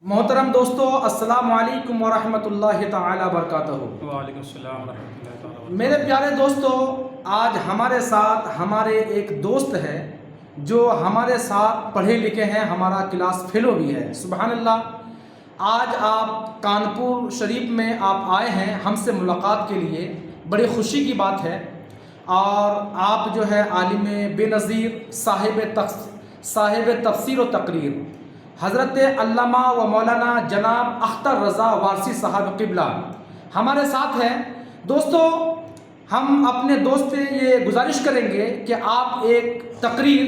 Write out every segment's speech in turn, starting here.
محترم دوستو، السلام علیکم ورحمۃ اللہ تعالی وبرکاتہ۔ وعلیکم السلام ورحمۃ اللہ تعالیٰ وبرکاتہ۔ میرے پیارے دوستو، آج ہمارے ساتھ ہمارے ایک دوست ہے جو ہمارے ساتھ پڑھے لکھے ہیں، ہمارا کلاس فیلو بھی ہے۔ سبحان اللہ، آج آپ کانپور شریف میں آپ آئے ہیں ہم سے ملاقات کے لیے، بڑی خوشی کی بات ہے۔ اور آپ جو ہے عالم بے نظیر، صاحب تفسیر و تقریر، حضرت علامہ و مولانا جناب اختر رضا وارثی صاحب قبلہ ہمارے ساتھ ہیں۔ دوستو، ہم اپنے دوست سے یہ گزارش کریں گے کہ آپ ایک تقریر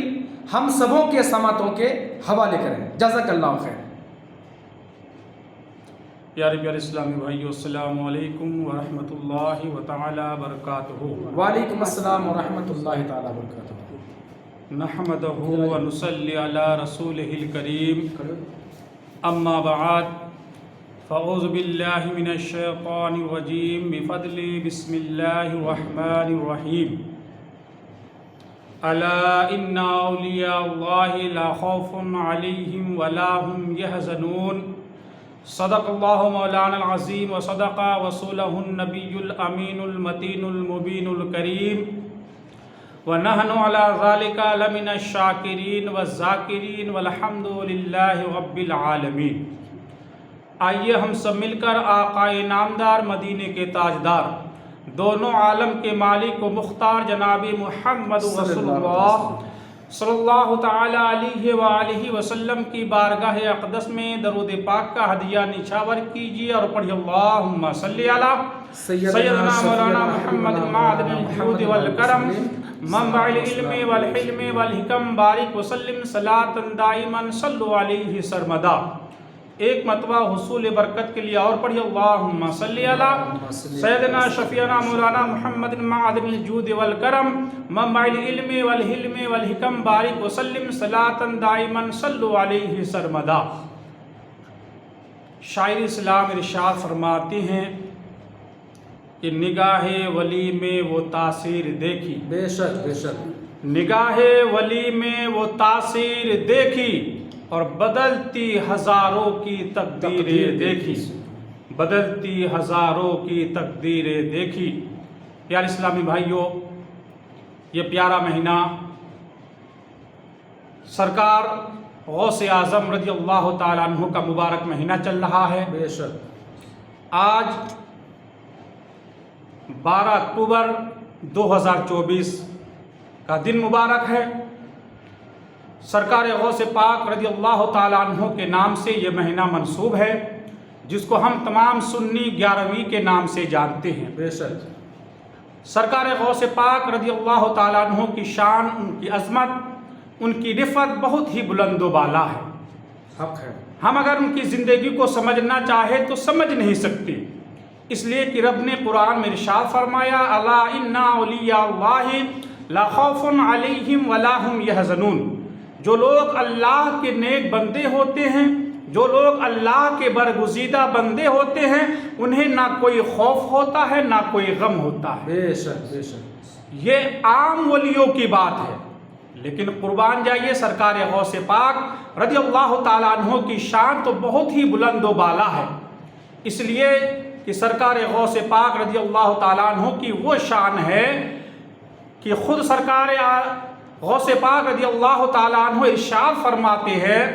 ہم سبوں کے سماعتوں کے حوالے کریں۔ جزاک اللہ خیر۔ پیارے پیارے اسلامی بھائیو، السلام علیکم ورحمۃ اللہ تعالیٰ وبرکاتہ۔ وعلیکم السلام ورحمۃ اللہ تعالیٰ وبرکاتہ۔ نحمدہ ونصلی علی رسولہ الکریم، اما بعد، فاعوذ باللہ من الشیطان الرجیم، بفضل بسم اللہ الرحمن الرحیم۔ الا ان اولیاء اللہ لا خوف علیہم ولا هم يحزنون۔ صدق اللہ مولانا العظیم وصدق رسولہ النبی الامین المتین المبین الکریم، وَنَحْنُ عَلَى ذَلِكَ لَمِنَ الشَّاكِرِينَ وَالذَّاكِرِينَ وَالْحَمْدُ لِلَّهِ رَبِّ الْعَالَمِينَ۔ آئیے ہم سب مل کر آقائے نامدار، مدینے کے تاجدار، دونوں عالم کے مالک و مختار جناب محمد رسول اللہ صلی اللہ تعالیٰ علیہ وآلہ وسلم کی بارگاہ اقدس میں درود پاک کا ہدیہ نچھاور کیجیے اور پڑھیے اللہم صلی علی سیدنا مولانا محمد معدن الجود والکرم، منبع العلم والحلم والحکم، بارک وسلم صلاۃ دائما صلو علیہ سرمدا۔ ایک مرتبہ حصول برکت کے لیے اور پڑھیے اللہم صلی علی سیدنا شفیعنا مولانا محمد معدن الجود والکرم، منبع العلم والحلم والحکم، بارک وسلم صلاۃ دائما صلو علیہ سرمدا۔ شاعر اسلام ارشاد فرماتے ہیں کہ نگاہ ولی میں وہ تاثیر دیکھی، بے شک بے شک، نگاہ ولی میں وہ تاثیر دیکھی، اور بدلتی ہزاروں کی تقدیریں دیکھی، بدلتی ہزاروں کی تقدیریں دیکھی۔ پیارے اسلامی بھائیوں، یہ پیارا مہینہ سرکار غوث اعظم رضی اللہ تعالیٰ عنہ کا مبارک مہینہ چل رہا ہے۔ بے شک، آج 12 اکتوبر 2024 کا دن مبارک ہے۔ سرکار غوث پاک رضی اللہ تعالیٰ عنہ کے نام سے یہ مہینہ منسوب ہے، جس کو ہم تمام سنی 11ویں کے نام سے جانتے ہیں۔ بے شک، سرکار غوث پاک رضی اللہ تعالیٰ عنہ کی شان، ان کی عظمت، ان کی رفعت بہت ہی بلند و بالا ہے۔ حق ہے۔ ہم اگر ان کی زندگی کو سمجھنا چاہے تو سمجھ نہیں سکتے، اس لیے کہ رب نے قرآن میں ارشاد فرمایا، الا ان اولیاء اللہ لا خوف علیہم ولا هم يحزنون۔ جو لوگ اللہ کے نیک بندے ہوتے ہیں، جو لوگ اللہ کے برگزیدہ بندے ہوتے ہیں، انہیں نہ کوئی خوف ہوتا ہے نہ کوئی غم ہوتا ہے۔ بے شک بے شک، یہ عام ولیوں کی بات ہے، لیکن قربان جائیے سرکار غوث پاک رضی اللہ تعالیٰ عنہ کی شان تو بہت ہی بلند و بالا ہے، اس لیے کہ سرکار غوث پاک رضی اللہ تعالیٰ عنہ کی وہ شان ہے کہ خود سرکار غوث پاک رضی اللہ تعالیٰ عنہ ارشاد فرماتے ہیں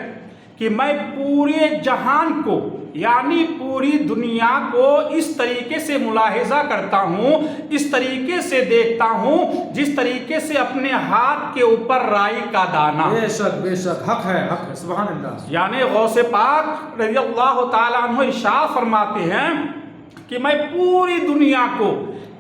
کہ میں پورے جہان کو، یعنی پوری دنیا کو اس طریقے سے ملاحظہ کرتا ہوں، اس طریقے سے دیکھتا ہوں جس طریقے سے اپنے ہاتھ کے اوپر رائی کا دانہ۔ بے شک بے شک، حق ہے حق ہے، سبحان اللہ۔ یعنی غوث پاک رضی اللہ تعالیٰ عنہ ارشاد فرماتے ہیں کہ میں پوری دنیا کو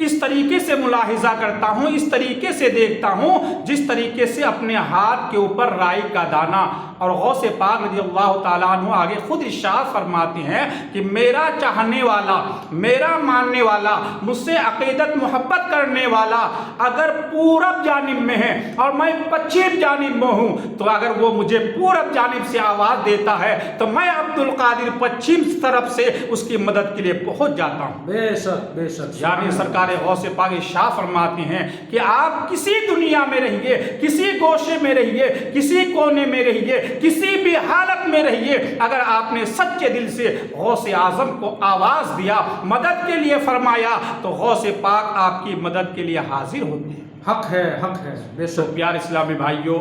اس طریقے سے ملاحظہ کرتا ہوں، اس طریقے سے دیکھتا ہوں جس طریقے سے اپنے ہاتھ کے اوپر رائی کا دانہ۔ اور غوث پاک رضی اللہ تعالیٰ عنہ آگے خود ارشاد فرماتے ہیں کہ میرا چاہنے والا، میرا ماننے والا، مجھ سے عقیدت محبت کرنے والا اگر پورب جانب میں ہے اور میں پچھم جانب میں ہوں، تو اگر وہ مجھے پورب جانب سے آواز دیتا ہے تو میں عبد القادر پچھم طرف سے اس کی مدد کے لیے پہنچ جاتا ہوں۔ بے شک بے شک، یعنی سرکار سرکار غوث پاک ارشاد فرماتے ہیں کہ آپ کسی دنیا میں رہیے، کسی گوشے میں رہیے، کسی کونے میں رہیے، کسی بھی حالت میں رہیے، اگر آپ نے سچے دل سے غوث اعظم کو آواز دیا، مدد کے لیے فرمایا، تو غوث پاک آپ کی مدد کے لیے حاضر ہوتے ہیں۔ حق ہے، حق ہے، بے تو شک۔ پیارے اسلامی بھائیوں،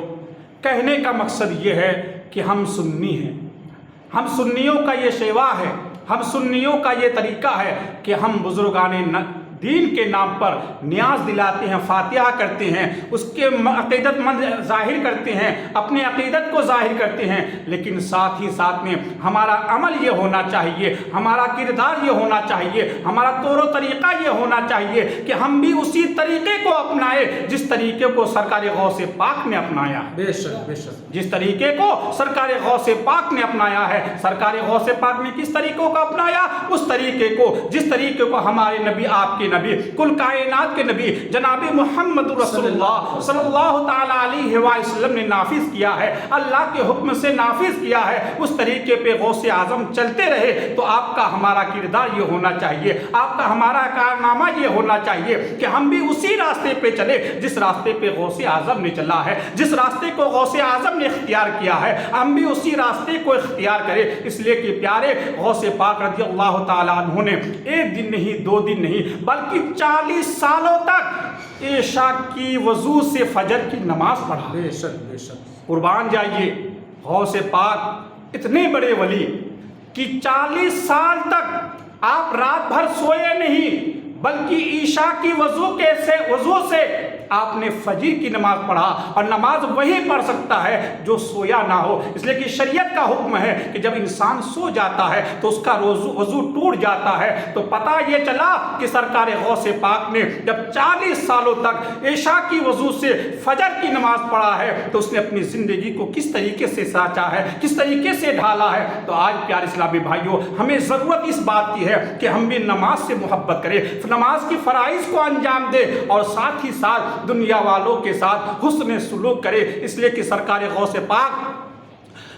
کہنے کا مقصد یہ ہے کہ ہم سنی ہیں، ہم سنیوں کا یہ شیوا ہے، ہم سنیوں کا یہ طریقہ ہے کہ ہم بزرگان دین کے نام پر نیاز دلاتے ہیں، فاتحہ کرتے ہیں، اس کے عقیدت مند ظاہر کرتے ہیں، اپنے عقیدت کو ظاہر کرتے ہیں، لیکن ساتھ ہی ساتھ میں ہمارا عمل یہ ہونا چاہیے، ہمارا کردار یہ ہونا چاہیے، ہمارا طور و طریقہ یہ ہونا چاہیے کہ ہم بھی اسی طریقے کو اپنائیں جس طریقے کو سرکار غوث پاک نے اپنایا ہے۔ بے شک، بے شک۔ جس طریقے کو سرکار غوث پاک نے اپنایا ہے، سرکار غوث پاک نے کس طریقوں کو اپنایا؟ اس طریقے کو جس طریقے کو ہمارے نبی، آپ کے نبی، کل کائنات کے نبی جناب محمد رسول اللہ صلی اللہ تعالیٰ علیہ وسلم نے نافذ کیا ہے، اللہ کے حکم سے نافذ کیا ہے، اس طریقے پہ غوث اعظم چلتے رہے تو آپ کا ہمارا کردار یہ ہونا چاہیے، آپ کا ہمارا کارنامہ یہ ہونا چاہیے کہ ہم بھی اسی راستے پہ چلے جس راستے پہ غوث اعظم نے چلا ہے، جس راستے کو غوث اعظم نے اختیار کیا ہے، ہم بھی اسی راستے کو اختیار کریں۔ اس لیے کہ پیارے غوث پاک رضی اللہ تعالیٰ عنہ نے ایک دن نہیں، 2 دن نہیں، بلکہ 40 سالوں تک عشاء کی وضو سے فجر کی نماز پڑھا۔ بے شک، بے شک۔ قربان جائیے، غوث پاک اتنے بڑے ولی کہ 40 سال تک آپ رات بھر سوئے نہیں، بلکہ عشاء کی وضو سے آپ نے فجر کی نماز پڑھا، اور نماز وہی پڑھ سکتا ہے جو سویا نہ ہو، اس لیے کہ شریعت کا حکم ہے کہ جب انسان سو جاتا ہے تو اس کا وضو ٹوٹ جاتا ہے۔ تو پتہ یہ چلا کہ سرکار غوث پاک نے جب 40 سالوں تک عشاء کی وضو سے فجر کی نماز پڑھا ہے تو اس نے اپنی زندگی کو کس طریقے سے سانچا ہے، کس طریقے سے ڈھالا ہے۔ تو آج پیارے اسلامی بھائیوں، ہمیں ضرورت اس بات کی ہے کہ ہم بھی نماز سے محبت کریں، نماز کی فرائض کو انجام دے، اور ساتھ ہی ساتھ دنیا والوں کے ساتھ حسن سلوک کرے، اس لیے کہ سرکار غوث پاک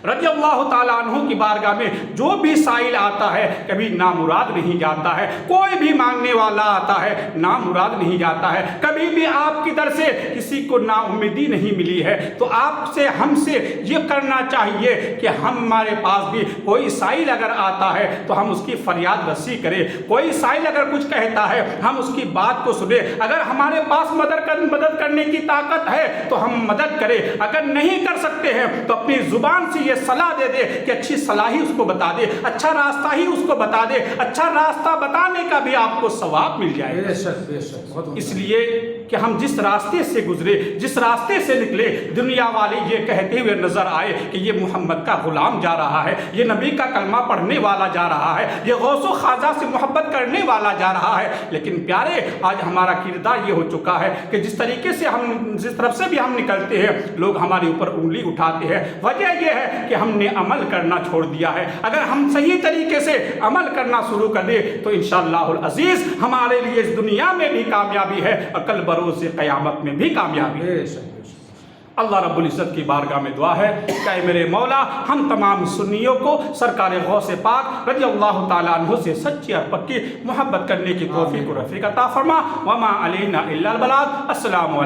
رضی اللہ تعالیٰ عنہ کی بارگاہ میں جو بھی سائل آتا ہے کبھی نامراد نہیں جاتا ہے، کوئی بھی مانگنے والا آتا ہے نامراد نہیں جاتا ہے، کبھی بھی آپ کی طرف سے کسی کو نا امیدی نہیں ملی ہے۔ تو آپ سے، ہم سے یہ کرنا چاہیے کہ ہمارے پاس بھی کوئی سائل اگر آتا ہے تو ہم اس کی فریاد رسی کریں، کوئی سائل اگر کچھ کہتا ہے ہم اس کی بات کو سنیں، اگر ہمارے پاس مدد کرنے کی طاقت ہے تو ہم مدد کریں، اگر نہیں کر سکتے ہیں تو اپنی زبان سے یہ صلاح دے دے کہ اچھی صلاح ہی اس کو بتا دے، اچھا راستہ ہی اس کو بتا دے، اچھا راستہ بتانے کا بھی آپ کو ثواب مل جائے۔ بے شک، بے شک۔ اس لیے کہ ہم جس راستے سے گزرے، جس راستے سے نکلے، دنیا والے یہ کہتے ہوئے نظر آئے کہ یہ محمد کا غلام جا رہا ہے، یہ نبی کا کلمہ پڑھنے والا جا رہا ہے، یہ غوث و خواجہ سے محبت کرنے والا جا رہا ہے، لیکن پیارے آج ہمارا کردار یہ ہو چکا ہے کہ جس طریقے سے جس طرف سے بھی ہم نکلتے ہیں لوگ ہمارے اوپر انگلی اٹھاتے ہیں۔ وجہ یہ ہے کہ ہم نے عمل کرنا چھوڑ دیا ہے۔ اگر ہم صحیح طریقے سے عمل کرنا شروع کر دیں تو انشاءاللہ العزیز ہمارے لیے اس دنیا میں بھی کامیابی ہے اور کل بروز قیامت میں بھی کامیابی ہے۔ اللہ رب العزت کی بارگاہ میں دعا ہے کہ اے میرے مولا، ہم تمام سنیوں کو سرکار غوث پاک رضی اللہ تعالیٰ عنہ سے سچی اور پکی محبت کرنے کی توفیق و رفیق عطا فرما۔ وما علینا الا البلاغ۔ السلام علیکم۔